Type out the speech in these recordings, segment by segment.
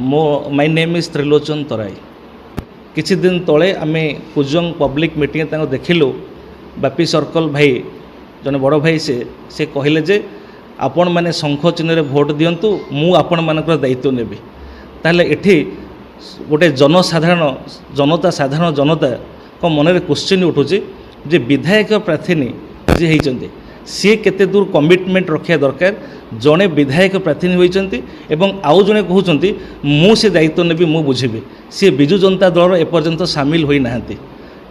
मो my name is Trilochan तराई। किछि दिन तले आमे कुजंग पब्लिक मीटिंग तांको देखिलु बापी सर्कल भाई जने बड़ भाई से कहले जे आपण माने शंख चिन्ह रे भोट दियंतु मु आपण मानकर दायित्व नेबी। ताहले एठी गोटे जनता साधारण जनता को मन में क्वेश्चन उठुचे जे विधायक प्रार्थी जी होती सी केते दूर कमिटमेंट रखा दरकार। जड़े विधायक प्रार्थी होती आउ जड़े कहते मु से दायित्व नेबी मु बुझेबी सी विजु जनता दल एपर्यंत सामिल होई नाहंती।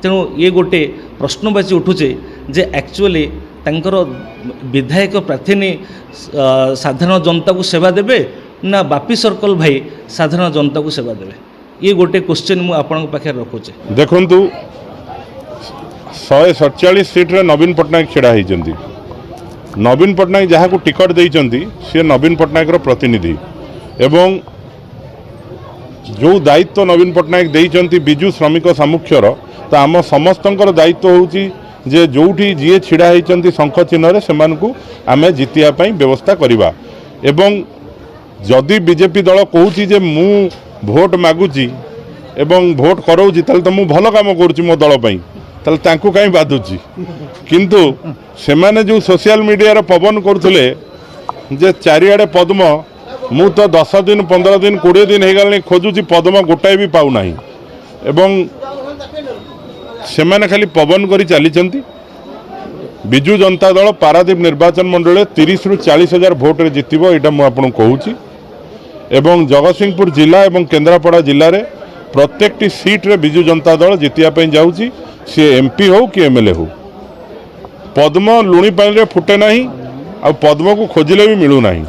तेणु ये गोटे प्रश्नवाची उठुचे जे एक्चुअली तांकर विधायक प्रार्थी साधारण जनता को सेवा देबे ना बापी सर्कल भाई साधारण जनता को सेवा देबे। ये गोटे क्वेश्चन मु आपन पाखे रखुचे। देखंतु 147 सीट रे नवीन पटनायक छिड़ा होइचंती। नवीन पटनायक जहाँ को टिकट देइचंती से नवीन पटनायक रो प्रतिनिधि एवं जो दायित्व नवीन पटनायक देइचंती बिजु श्रमिक सामुख्यर तो आम समस्तंकर दायित्व होउची जे जोठी जी छिड़ा होइचंती शंख चिन्ह रे सेमान को आमे जितिया पई व्यवस्था करिबा। एवं जदि बीजेपी दल कहूची जे मु भोट मागुची एवं भोट कराऊची ताल तो मु भल काम करूची मो दल पई ताल तांकु काई बाधुची। किंतु सेमाने जो सोशल मीडिया रे पवन करथुले जे चारिआडे पद्म मु तो 10 दिन 15 दिन 20 दिन हे गलनी खोजुची पद्म गोटाए भी पाउ नाही एवं सेमाने खाली पवन करी चलीचंती। बिजु जनता दल पारादीप निर्वाचन मंडल 30 रु 40 हजार भोट रे जितिबो एटा मु आपन कहूची। एवं जगतसिंहपुर जिला एवं केन्द्रापड़ा जिले में प्रत्येक सीट रे बिजु जनता दल जितिया पई जाउची सी एमपी हो कि एमएलए हो। पद्म लुणी पानी रे फुटे नहीं आ पद्म को खोजिले भी मिलू नहीं।